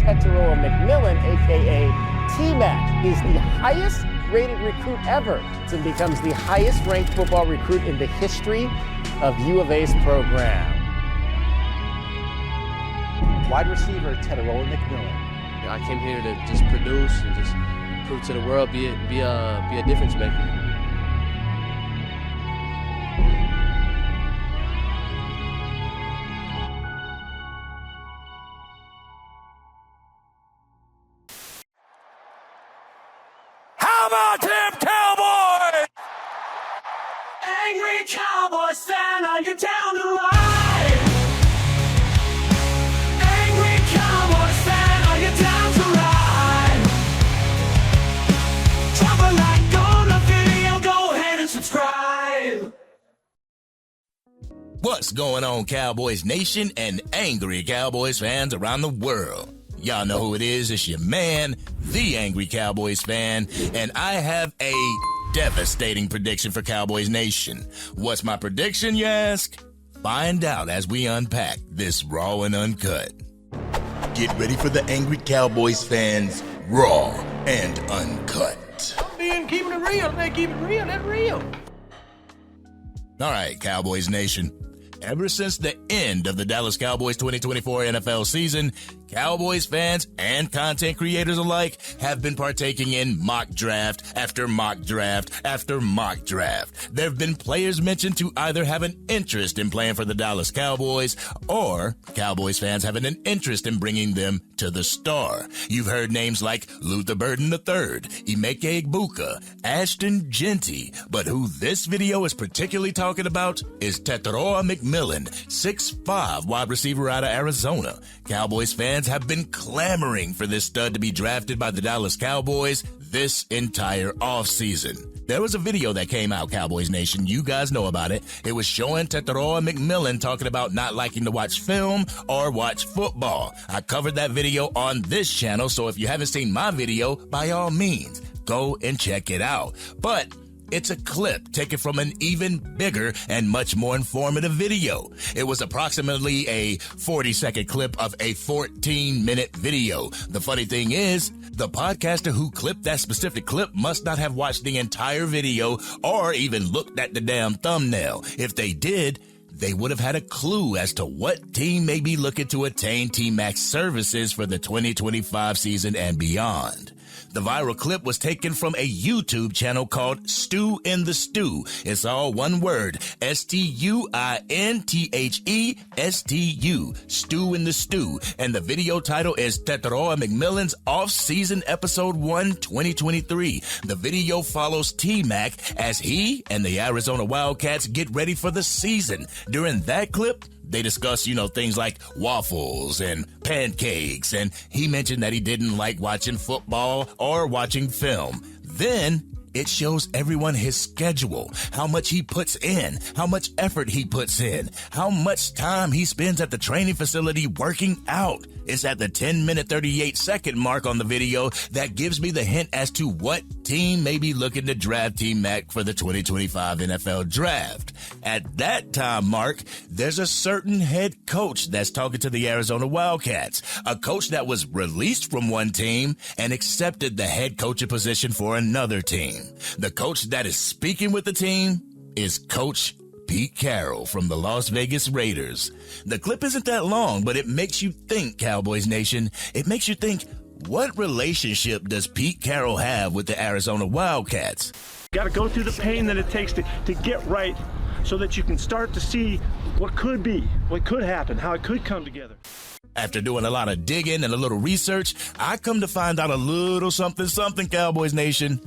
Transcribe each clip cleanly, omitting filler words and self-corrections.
Tetairoa Mcmillan, a.k.a. T-Mac, is the highest-rated recruit ever and becomes the highest-ranked football recruit in the history of U of A's program. Wide receiver Tetairoa Mcmillan. I came here to just produce and just prove to the world, be a difference maker. How about them Cowboys? Angry Cowboys fan, are you down the line? Angry Cowboys fan, are you down to ride? Drop a like on the video, go ahead and subscribe. What's going on, Cowboys Nation and angry Cowboys fans around the world? Y'all know who it is. It's your man, the Angry Cowboys fan, and I have a devastating prediction for Cowboys Nation. What's my prediction, you ask? Find out as we unpack this Raw and Uncut. Get ready for the Angry Cowboys fans, Raw and Uncut. Keeping it real, they keep it real, that's real. All right, Cowboys Nation. Ever since the end of the Dallas Cowboys 2024 NFL season, Cowboys fans and content creators alike have been partaking in mock draft after mock draft after mock draft. There have been players mentioned to either have an interest in playing for the Dallas Cowboys or Cowboys fans having an interest in bringing them to the star. You've heard names like Luther Burden III, Emeka Egbuka, Ashton Genty, but who this video is particularly talking about is Tetairoa Mcmillan, 6'5" wide receiver out of Arizona. Cowboys fans have been clamoring for this stud to be drafted by the Dallas Cowboys this entire offseason. There was a video that came out, Cowboys Nation. You guys know about it. It was showing Tetairoa Mcmillan talking about not liking to watch film or watch football. I covered that video on this channel, so if you haven't seen my video, by all means, go and check it out. But it's a clip taken from an even bigger and much more informative video. It was approximately a 40-second clip of a 14-minute video. The funny thing is, the podcaster who clipped that specific clip must not have watched the entire video or even looked at the damn thumbnail. If they did, they would have had a clue as to what team may be looking to attain T-Mac's services for the 2025 season and beyond. The viral clip was taken from a YouTube channel called StuInthestu. It's all one word, StuInthestu, StuInthestu. And the video title is Tetairoa Mcmillan's Off-Season Episode 1 2023. The video follows T-Mac as he and the Arizona Wildcats get ready for the season. During that clip, they discuss, things like waffles and pancakes, and he mentioned that he didn't like watching football or watching film. Then it shows everyone his schedule, how much he puts in, how much effort he puts in, how much time he spends at the training facility working out. It's at the 10-minute, 38-second mark on the video that gives me the hint as to what team may be looking to draft T-Mac for the 2025 NFL Draft. At that time mark, there's a certain head coach that's talking to the Arizona Wildcats, a coach that was released from one team and accepted the head coaching position for another team. The coach that is speaking with the team is Coach Pete Carroll from the Las Vegas Raiders. The clip isn't that long, but it makes you think, Cowboys Nation. It makes you think, what relationship does Pete Carroll have with the Arizona Wildcats? Got to go through the pain that it takes to get right so that you can start to see what could be, what could happen, how it could come together. After doing a lot of digging and a little research, I come to find out a little something, Cowboys Nation.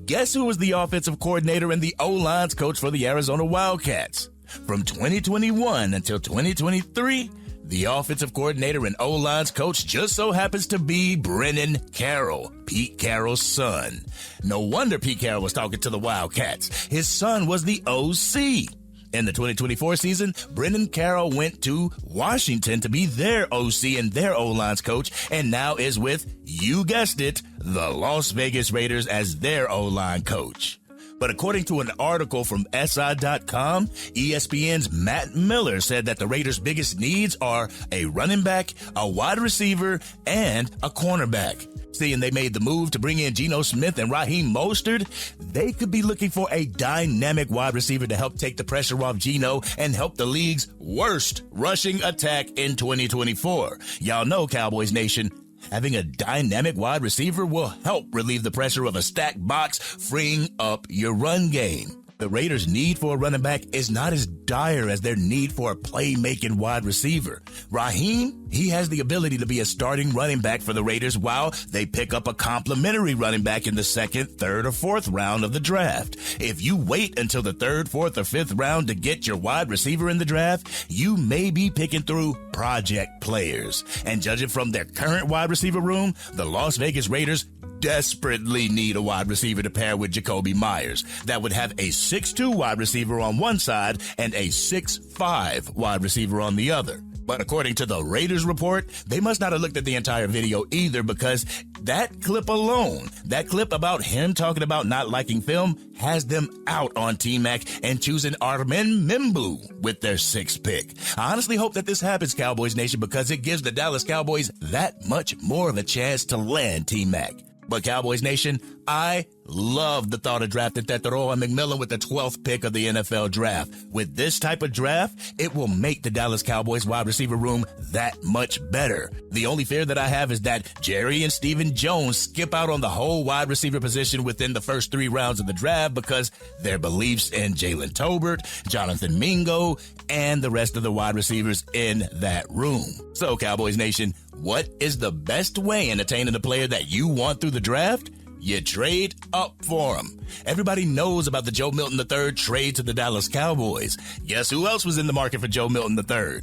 Guess who was the offensive coordinator and the O-lines coach for the Arizona Wildcats? From 2021 until 2023, the offensive coordinator and O-lines coach just so happens to be Brennan Carroll, Pete Carroll's son. No wonder Pete Carroll was talking to the Wildcats. His son was the OC. In the 2024 season, Brennan Carroll went to Washington to be their OC and their O-lines coach, and now is with, you guessed it, the Las Vegas Raiders as their O-line coach. But according to an article from SI.com, ESPN's Matt Miller said that the Raiders' biggest needs are a running back, a wide receiver, and a cornerback. Seeing they made the move to bring in Geno Smith and Raheem Mostert, they could be looking for a dynamic wide receiver to help take the pressure off Geno and help the league's worst rushing attack in 2024. Y'all know, Cowboys Nation, having a dynamic wide receiver will help relieve the pressure of a stacked box, freeing up your run game. The Raiders' need for a running back is not as dire as their need for a playmaking wide receiver. Raheem, he has the ability to be a starting running back for the Raiders while they pick up a complimentary running back in the second, third, or fourth round of the draft. If you wait until the third, fourth, or fifth round to get your wide receiver in the draft, you may be picking through project players. And judging from their current wide receiver room, the Las Vegas Raiders desperately need a wide receiver to pair with Jacoby Myers that would have a 6'2" wide receiver on one side and a 6'5" wide receiver on the other. But according to the Raiders report, they must not have looked at the entire video either, because that clip alone, that clip about him talking about not liking film, has them out on T-Mac and choosing Armin Mimbu with their 6th pick. I honestly hope that this happens, Cowboys Nation, because it gives the Dallas Cowboys that much more of a chance to land T-Mac. But Cowboys Nation, I love the thought of drafting Tetairoa Mcmillan with the 12th pick of the NFL draft. With this type of draft, it will make the Dallas Cowboys wide receiver room that much better. The only fear that I have is that Jerry and Stephen Jones skip out on the whole wide receiver position within the first 3 rounds of the draft because their beliefs in Jalen Tolbert, Jonathan Mingo, and the rest of the wide receivers in that room. So, Cowboys Nation, what is the best way in attaining the player that you want through the draft? You trade up for him. Everybody knows about the Joe Milton III trade to the Dallas Cowboys. Guess who else was in the market for Joe Milton III?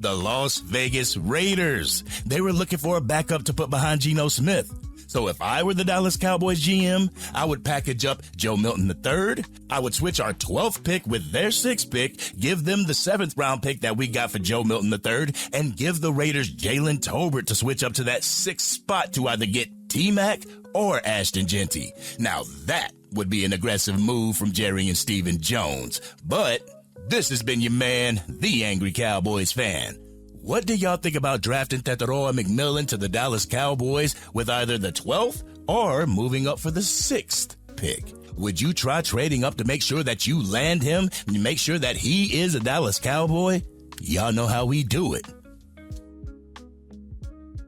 The Las Vegas Raiders. They were looking for a backup to put behind Geno Smith. So if I were the Dallas Cowboys GM, I would package up Joe Milton III. I would switch our 12th pick with their 6th pick, give them the 7th round pick that we got for Joe Milton III, and give the Raiders Jalen Tolbert to switch up to that 6th spot to either get T-Mac or Ashton Genty. Now that would be an aggressive move from Jerry and Stephen Jones. But this has been your man, the Angry Cowboys fan. What do y'all think about drafting Tetairoa Mcmillan to the Dallas Cowboys with either the 12th or moving up for the 6th pick? Would you try trading up to make sure that you land him and make sure that he is a Dallas Cowboy? Y'all know how we do it.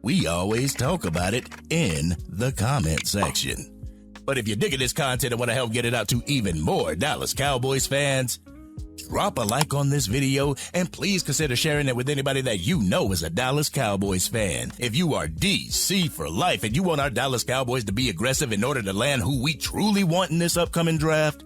We always talk about it in the comment section. But if you're digging this content and want to help get it out to even more Dallas Cowboys fans, drop a like on this video and please consider sharing it with anybody that you know is a Dallas Cowboys fan. If you are DC for life and you want our Dallas Cowboys to be aggressive in order to land who we truly want in this upcoming draft,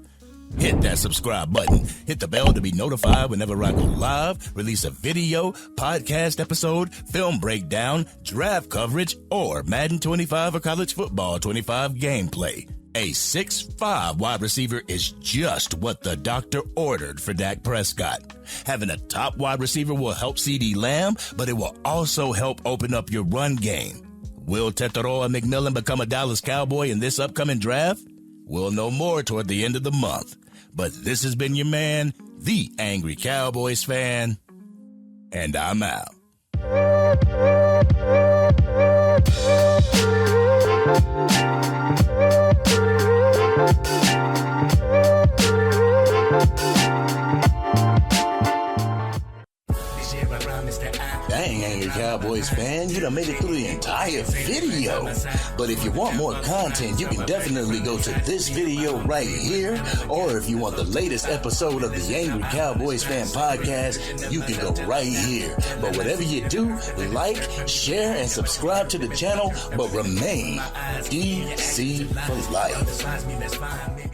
hit that subscribe button. Hit the bell to be notified whenever I go live, release a video, podcast episode, film breakdown, draft coverage, or Madden 25 or college football 25 gameplay. A 6'5" wide receiver is just what the doctor ordered for Dak Prescott. Having a top wide receiver will help CeeDee Lamb, but it will also help open up your run game. Will Tetairoa Mcmillan become a Dallas Cowboy in this upcoming draft? We'll know more toward the end of the month. But this has been your man, the Angry Cowboys fan, and I'm out. Dang, Angry Cowboys fan, you done made it through the entire video. But if you want more content, you can definitely go to this video right here. Or if you want the latest episode of the Angry Cowboys Fan Podcast, you can go right here. But whatever you do, like, share, and subscribe to the channel, but remain DC for life.